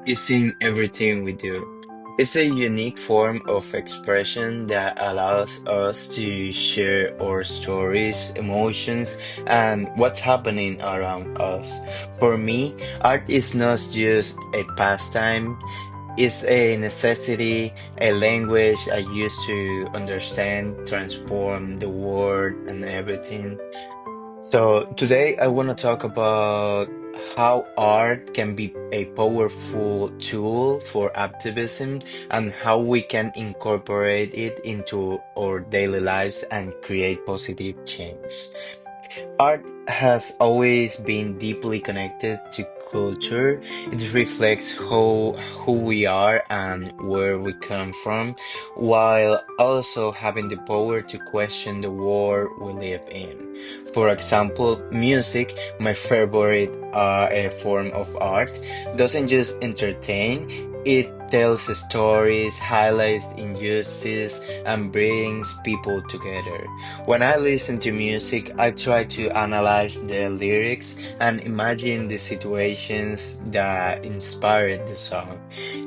is in everything we do. It's a unique form of expression that allows us to share our stories, emotions, and what's happening around us. For me, art is not just a pastime, it's a necessity, a language I use to understand, transform the world, and everything. So today I want to talk about how art can be a powerful tool for activism and how we can incorporate it into our daily lives and create positive change. Art has always been deeply connected to culture. It reflects who we are and where we come from, while also having the power to question the world we live in. For example, music, my favorite a form of art, doesn't just entertain, it tells stories, highlights injustice, and brings people together. When I listen to music, I try to analyze the lyrics and imagine the situations that inspired the song.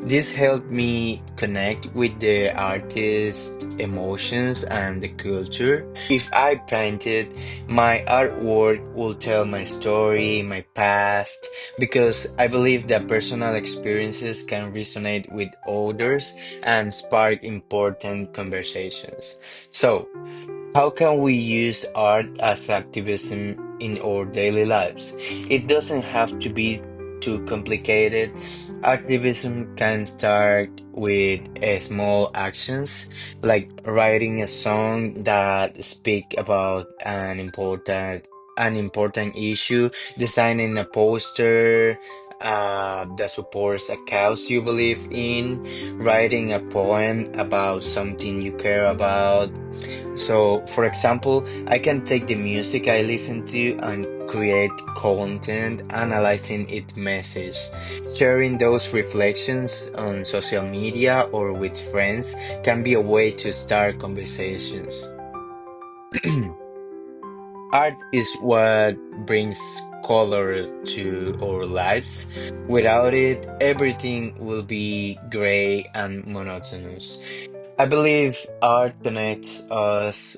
This helped me connect with the artist's emotions and the culture. If I painted, my artwork will tell my story, my past, because I believe that personal experiences can resonate with others and spark important conversations. So, how can we use art as activism in our daily lives? It doesn't have to be too complicated. Activism can start with small actions, like writing a song that speak about an important issue, designing a poster that supports a cause you believe in, writing a poem about something you care about. So, for example, I can take the music I listen to and create content analyzing its message. Sharing those reflections on social media or with friends can be a way to start conversations. Art is what brings color to our lives. Without it, everything will be gray and monotonous. I believe art connects us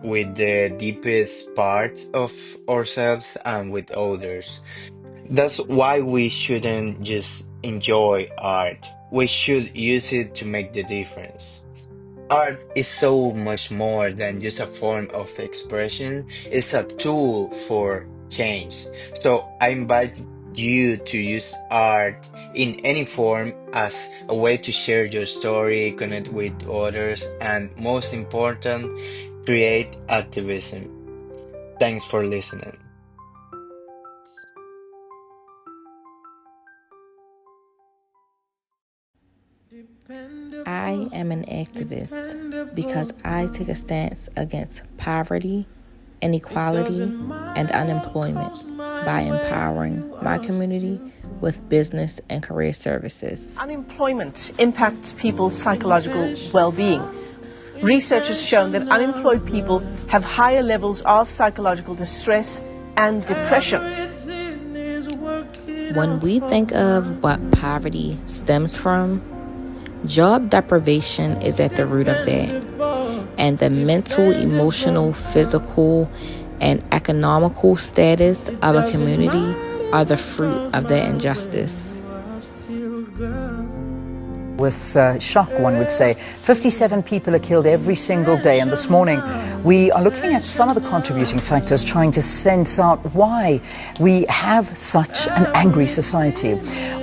with the deepest part of ourselves and with others. That's why we shouldn't just enjoy art. We should use it to make the difference. Art is so much more than just a form of expression, it's a tool for change. So I invite you to use art in any form as a way to share your story, connect with others, and most important, create activism. Thanks for listening. I am an activist because I take a stance against poverty, inequality, and unemployment by empowering my community with business and career services. Unemployment impacts people's psychological well-being. Research has shown that unemployed people have higher levels of psychological distress and depression. When we think of what poverty stems from, job deprivation is at the root of that. And the mental, emotional, physical, and economical status of a community are the fruit of that injustice. With shock, one would say. 57 people are killed every single day, and this morning we are looking at some of the contributing factors, trying to sense out why we have such an angry society.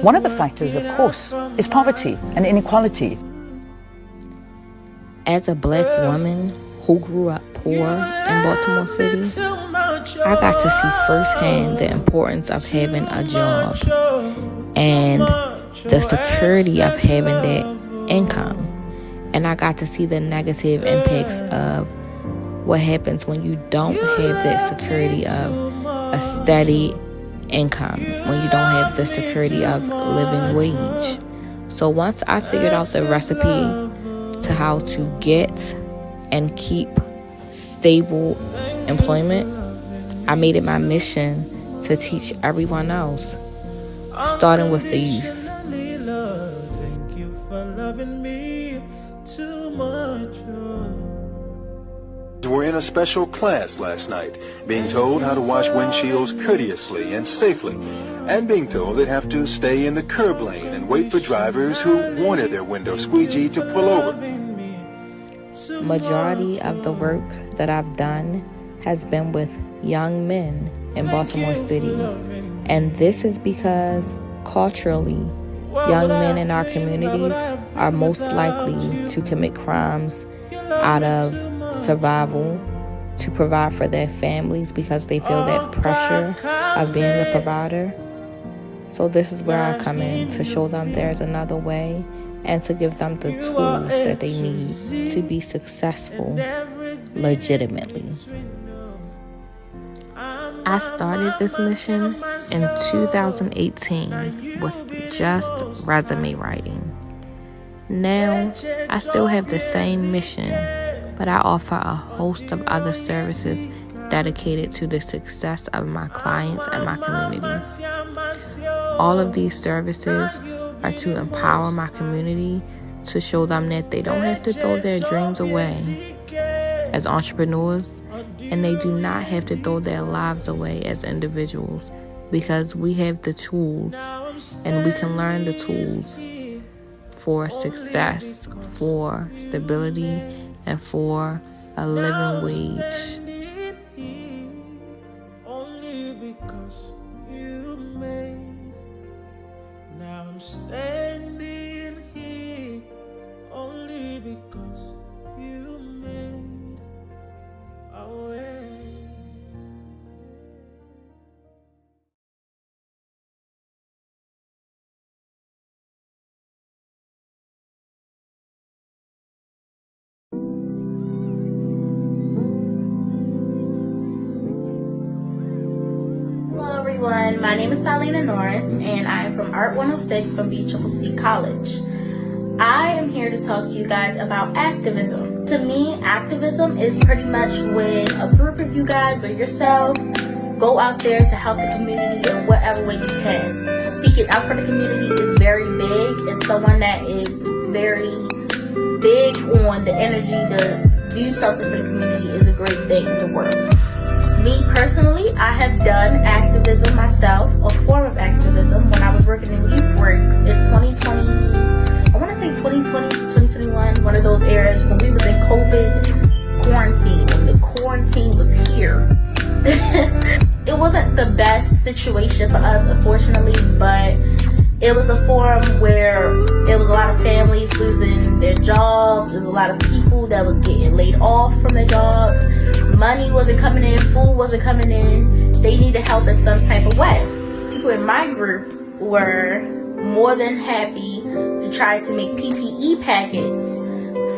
One of the factors, of course, is poverty and inequality. As a black woman who grew up poor in Baltimore City, I got to see firsthand the importance of having a job and the security of having that income. And I got to see the negative impacts of what happens when you don't have that security of a steady income, when you don't have the security of living wage. So once I figured out the recipe to how to get and keep stable employment, I made it my mission to teach everyone else, starting with the youth. giving me too much. Were in a special class last night, being told how to wash windshields courteously and safely, and being told they'd have to stay in the curb lane and wait for drivers who wanted their window squeegeed to pull over. Majority of the work that I've done has been with young men in Baltimore City, and this is because culturally, young men in our communities are most likely to commit crimes out of survival to provide for their families because they feel that pressure of being the provider. So this is where I come in to show them there's another way and to give them the tools that they need to be successful legitimately. I started this mission in 2018 with just resume writing. Now, I still have the same mission, but I offer a host of other services dedicated to the success of my clients and my community. All of these services are to empower my community to show them that they don't have to throw their dreams away as entrepreneurs, and they do not have to throw their lives away as individuals, because we have the tools and we can learn the tools for success, for stability, and for a living wage. Only because you made. Now I'm standing here only because you made a way. Everyone, my name is Salina Norris, and I am from Art 106 from BCCC College. I am here to talk to you guys about activism. To me, activism is pretty much when a group of you guys or yourself go out there to help the community in whatever way you can. Speaking up for the community is very big, and someone that is very big on the energy to do something for the community is a great thing in the world. Me personally, I have done activism myself, a form of activism, when I was working in Youth Works in 2020, I want to say 2020 to 2021, one of those eras when we was in COVID quarantine, when the quarantine was here. It wasn't the best situation for us, unfortunately, but it was a forum where it was a lot of families losing their jobs. There was a lot of people that was getting laid off from their jobs. Money wasn't coming in, food wasn't coming in. They needed help in some type of way. People in my group were more than happy to try to make PPE packets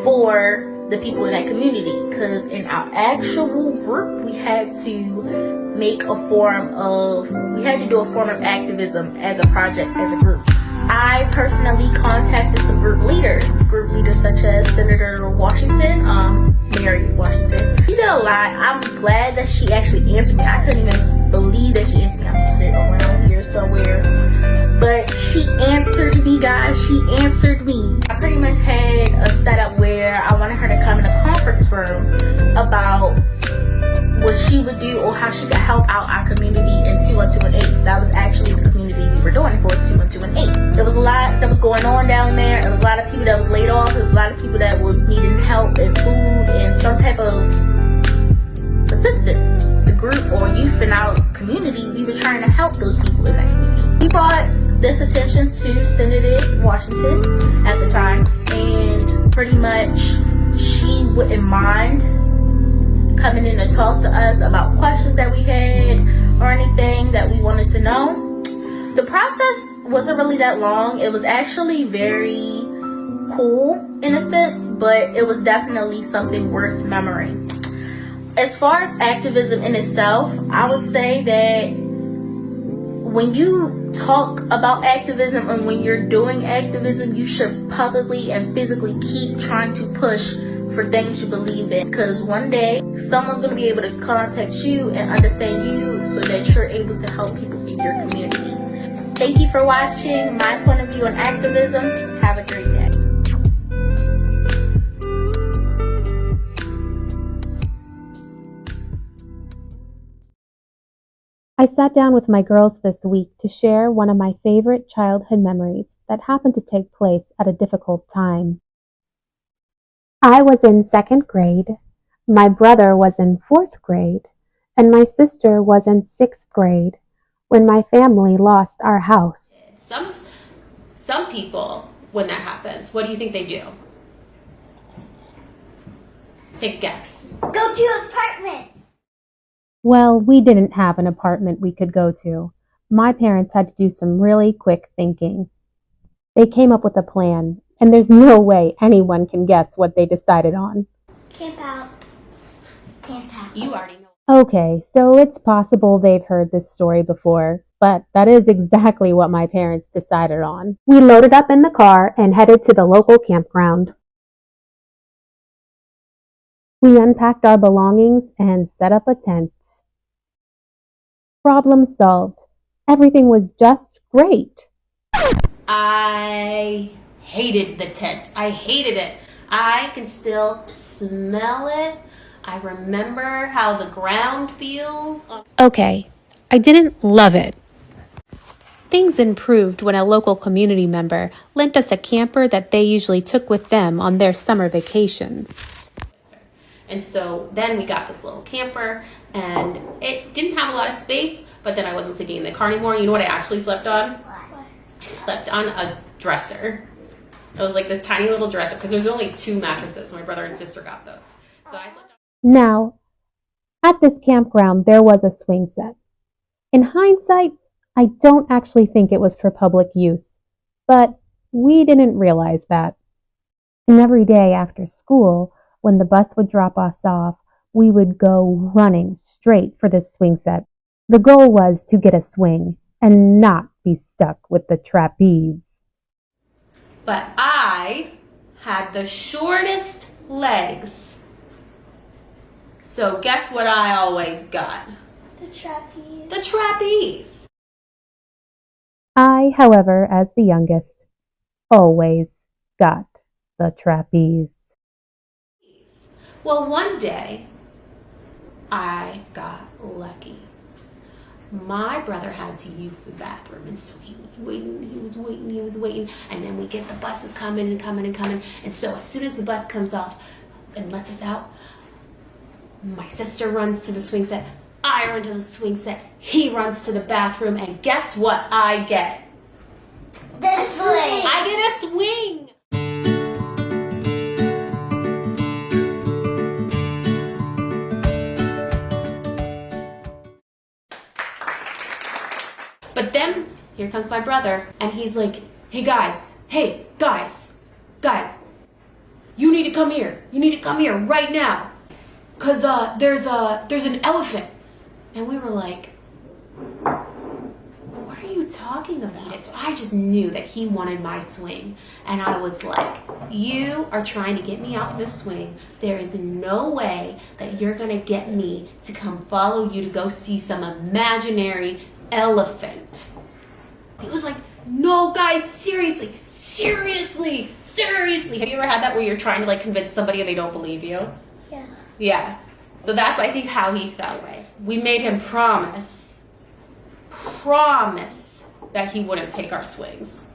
for the people in that community, because in our actual group we had to do a form of activism as a project, as a group. I personally contacted some group leaders such as Senator Washington, Mary Washington. She did a lot. I'm glad that she actually answered me. I couldn't even believe that she answered me. I'm sitting around here somewhere. But she answered me, guys. She answered me. I pretty much had a setup where I wanted her to come in a conference room about what she would do or how she could help out our community in 21218. That was actually the community we were doing for 21218. There was a lot that was going on down there. There was a lot of people that was laid off. There was a lot of people that was needing help and food and some type of assistance. The group or youth in our community, we were trying to help those people in that community. We brought this attention to Senator Washington at the time, and pretty much she wouldn't mind coming in to talk to us about questions that we had or anything that we wanted to know. The process wasn't really that long. It was actually very cool in a sense, but it was definitely something worth remembering. As far as activism in itself, I would say that when you talk about activism and when you're doing activism, you should publicly and physically keep trying to push for things you believe in, because one day someone's going to be able to contact you and understand you so that you're able to help people in your community. Thank you for watching my point of view on activism. Have a great day. I sat down with my girls this week to share one of my favorite childhood memories that happened to take place at a difficult time. I was in second grade, my brother was in fourth grade, and my sister was in sixth grade when my family lost our house. Some people, when that happens, what do you think they do? Take a guess. Go to an apartment. Well, we didn't have an apartment we could go to. My parents had to do some really quick thinking. They came up with a plan, and there's no way anyone can guess what they decided on. Camp out. Camp out. You already know. Okay, so it's possible they've heard this story before, but that is exactly what my parents decided on. We loaded up in the car and headed to the local campground. We unpacked our belongings and set up a tent. Problem solved. Everything was just great. I hated the tent. I hated it. I can still smell it. I remember how the ground feels. Okay, I didn't love it. Things improved when a local community member lent us a camper that they usually took with them on their summer vacations. And so then we got this little camper, and it didn't have a lot of space, but then I wasn't sleeping in the car anymore. You know what I actually slept on? I slept on a dresser. It was like this tiny little dresser, because there's only 2 mattresses. My brother and sister got those. So I slept on. Now, at this campground, there was a swing set. In hindsight, I don't actually think it was for public use, but we didn't realize that. And every day after school, when the bus would drop us off, we would go running straight for this swing set. The goal was to get a swing and not be stuck with the trapeze. But I had the shortest legs. So guess what I always got? The trapeze. The trapeze. I, however, as the youngest, always got the trapeze. Well, one day, I got lucky. My brother had to use the bathroom, and so he was waiting, and then we get the buses coming, and so as soon as the bus comes off and lets us out, my sister runs to the swing set, I run to the swing set, he runs to the bathroom, and guess what I get? The swing. I get a swing! But then, here comes my brother, and he's like, hey guys, you need to come here right now, cause there's an elephant. And we were like, what are you talking about? So I just knew that he wanted my swing, and I was like, you are trying to get me off this swing. There is no way that you're gonna get me to come follow you to go see some imaginary elephant. He was like, no guys, seriously. Have you ever had that where you're trying to like convince somebody and they don't believe you? Yeah. Yeah. So that's, I think, how he felt. We made him promise that he wouldn't take our swings.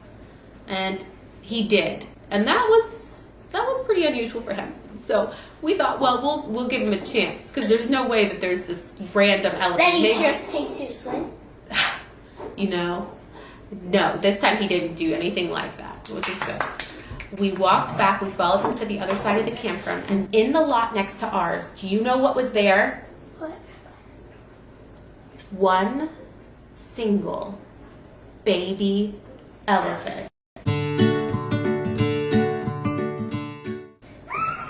And he did. And that was pretty unusual for him. So we thought, well, we'll give him a chance, because there's no way that there's this random elephant. Then he just takes your swing? You know, no, this time he didn't do anything like that, which is good. We walked back, we followed him to the other side of the campground, and in the lot next to ours, do you know what was there? What? One single baby elephant.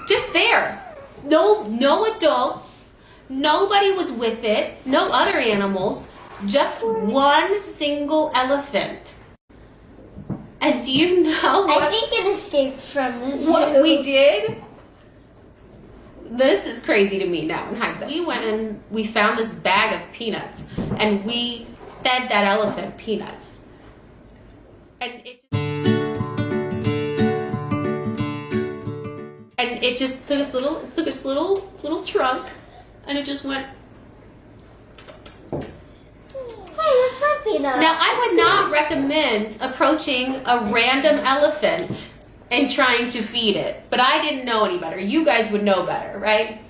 Just there. No adults, nobody was with it, no other animals. Just one single elephant. And do you know what? I think it escaped from the zoo. What we did? This is crazy to me now in hindsight. We went and we found this bag of peanuts, and we fed that elephant peanuts. And it just took its little trunk, and it just went. peanuts. Now, I would not recommend approaching a random elephant and trying to feed it, but I didn't know any better. You guys would know better, right?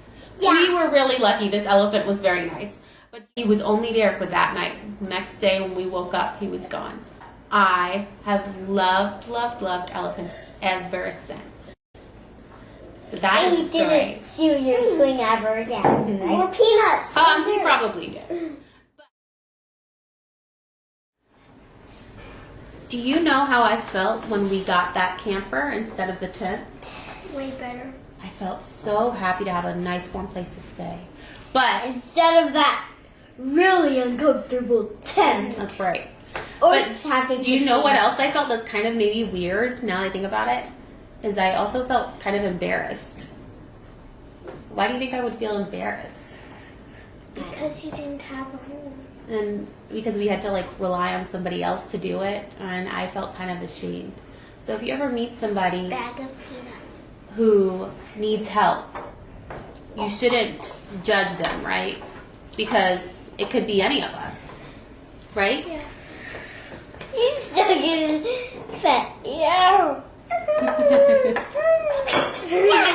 Yeah. We were really lucky. This elephant was very nice, but he was only there for that night. Next day when we woke up, he was gone. I have loved elephants ever since. So that And is he the story. didn't steal your swing ever again. More peanuts. He probably did. Do you know how I felt when we got that camper instead of the tent? Way better. I felt so happy to have a nice warm place to stay. But Instead of that really uncomfortable tent. that's right. Or But having do you know what else I felt that's kind of maybe weird now that I think about it? Is I also felt kind of embarrassed. Why do you think I would feel embarrassed? Because you didn't have a home. And because we had to like rely on somebody else to do it, and I felt kind of ashamed. So if you ever meet somebody Bag of peanuts. who needs help, you shouldn't judge them, right? Because it could be any of us, right? Yeah. You still getting fat. Yeah. I'm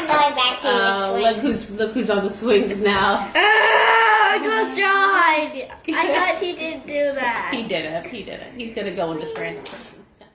going back to Oh, look who's on the swings now. Good job. I thought he didn't do that. He didn't. He's gonna go in this random person's tent.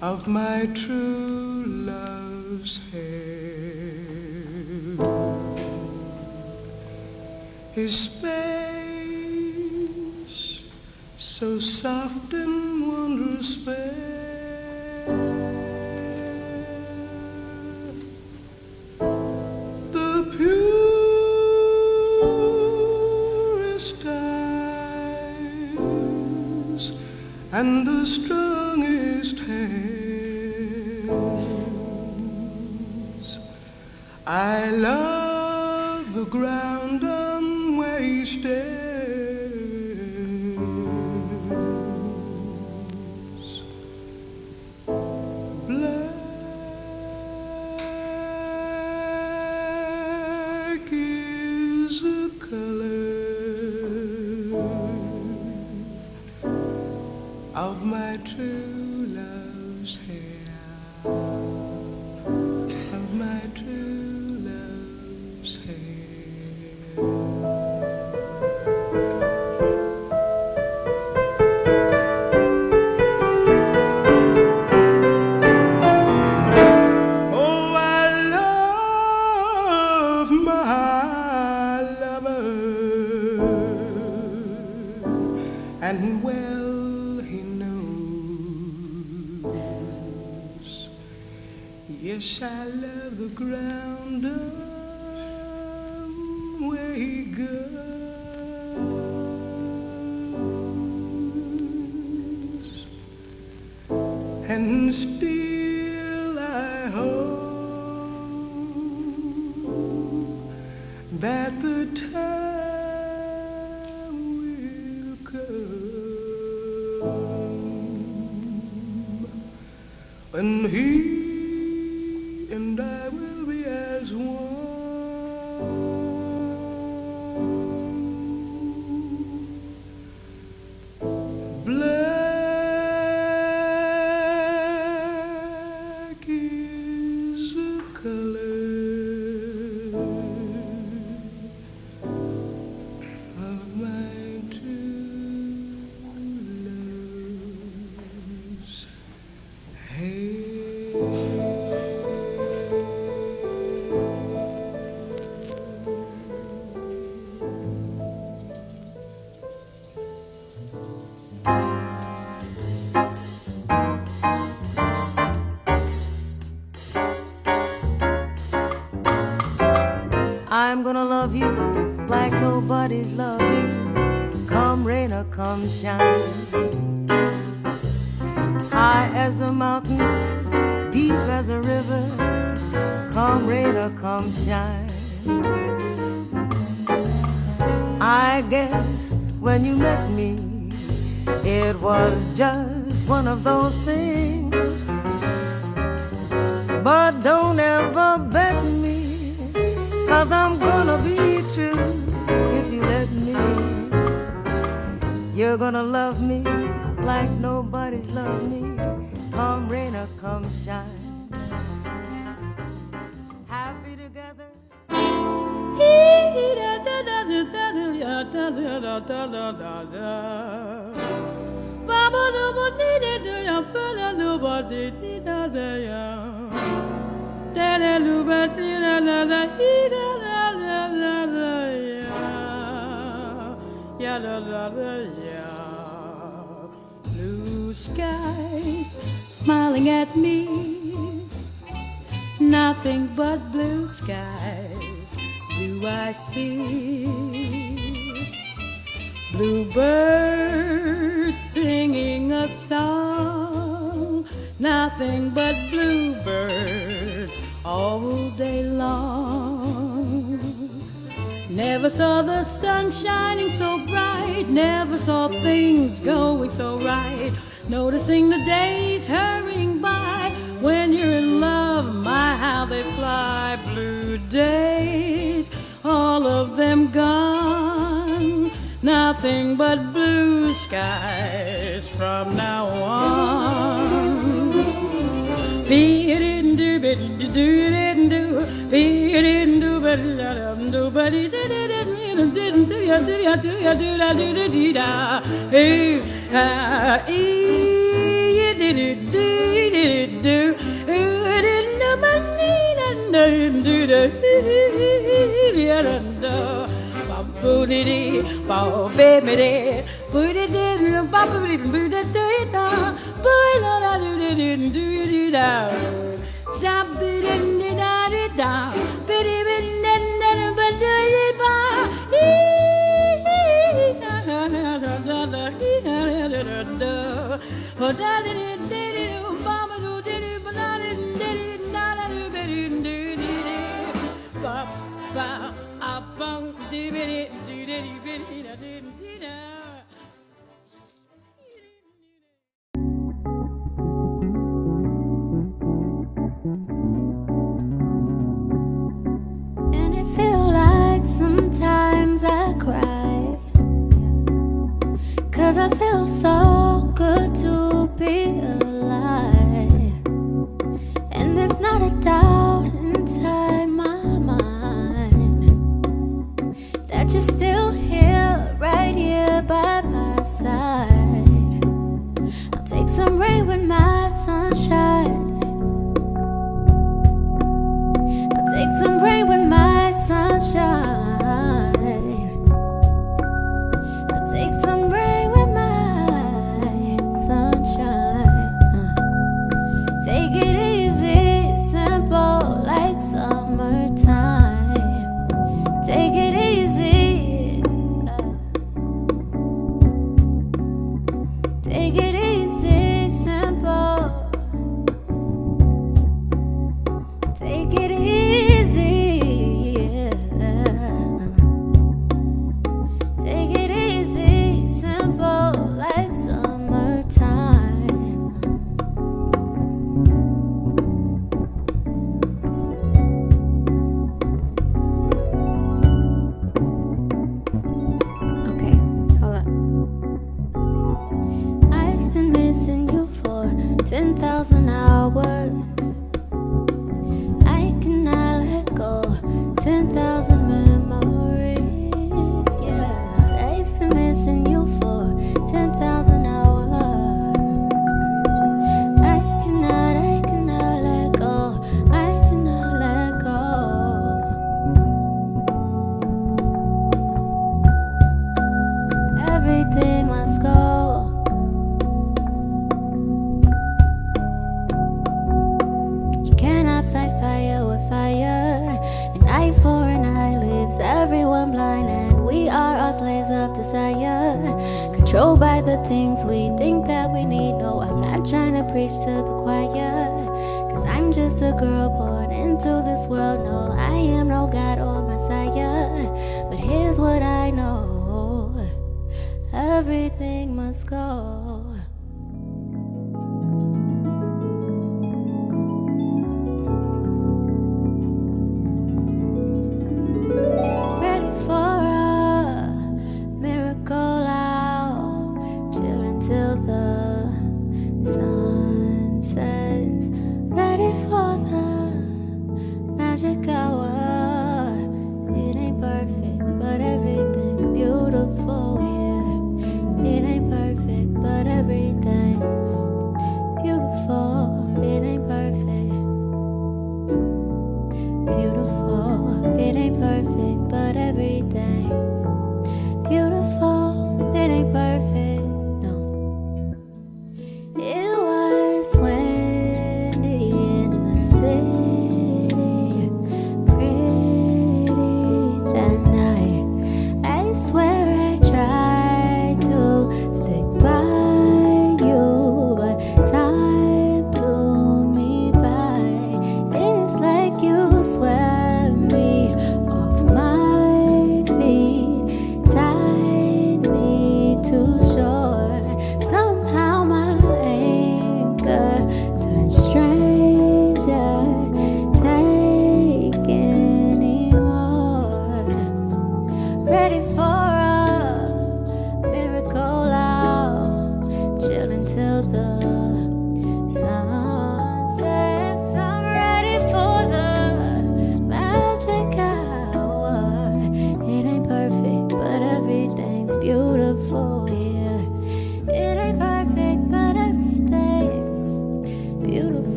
of my true love's hair. His face so soft and wondrous fair, the purest eyes and the strongest hands. I love the ground on where he stands. Black is the color of my true love's hair, of my true love's hair. Oh, I love my lover, and well he knows. Yes, I love the ground on where he goes, and still I hope that the time will come when he and I will be as one. Black is the color of my true love's hair. I'm gonna love you like nobody's loved you, come rain or come shine. High as a mountain, deep as a river, come rain or come shine. I guess when you met me, it was just one of those things. But don't ever bet me, 'cause I'm gonna be true if you let me. You're gonna love me like nobody's loved me, come rain or come shine. Happy together. Blue skies smiling at me, nothing but blue skies do I see. Bluebirds singing a song, nothing but bluebirds all day long. Never saw the sun shining so bright, never saw things going so right. Noticing the days hurrying by, when you're in love, my how they fly. Blue days, all of them gone, nothing but blue skies from now on. And it feel like sometimes I cry, 'cause I feel so good to be alive. And there's not a doubt inside my mind that you're still here, right here by my side. I'll take some rain with my sunshine. I'll take some rain with my sunshine. I'll take some rain with my sunshine. Take it easy, simple like summertime. Take it easy. Take it easy, simple. Take it easy. Take it easy, simple like summertime. Okay, hold up. I've been missing you for 10,000 hours. I cannot let go. 10,000 memories. Yeah, I've been missing you for 10,000 hours. I cannot let go. I cannot let go. Everything must go. You cannot fight fire with fire. An eye for an eye leaves everyone blind, and we are all slaves of desire, controlled by the things we think that we need. No, I'm not trying to preach to the choir, 'cause I'm just a girl born into this world. No, I am no God or Messiah, but here's what I know: everything must go.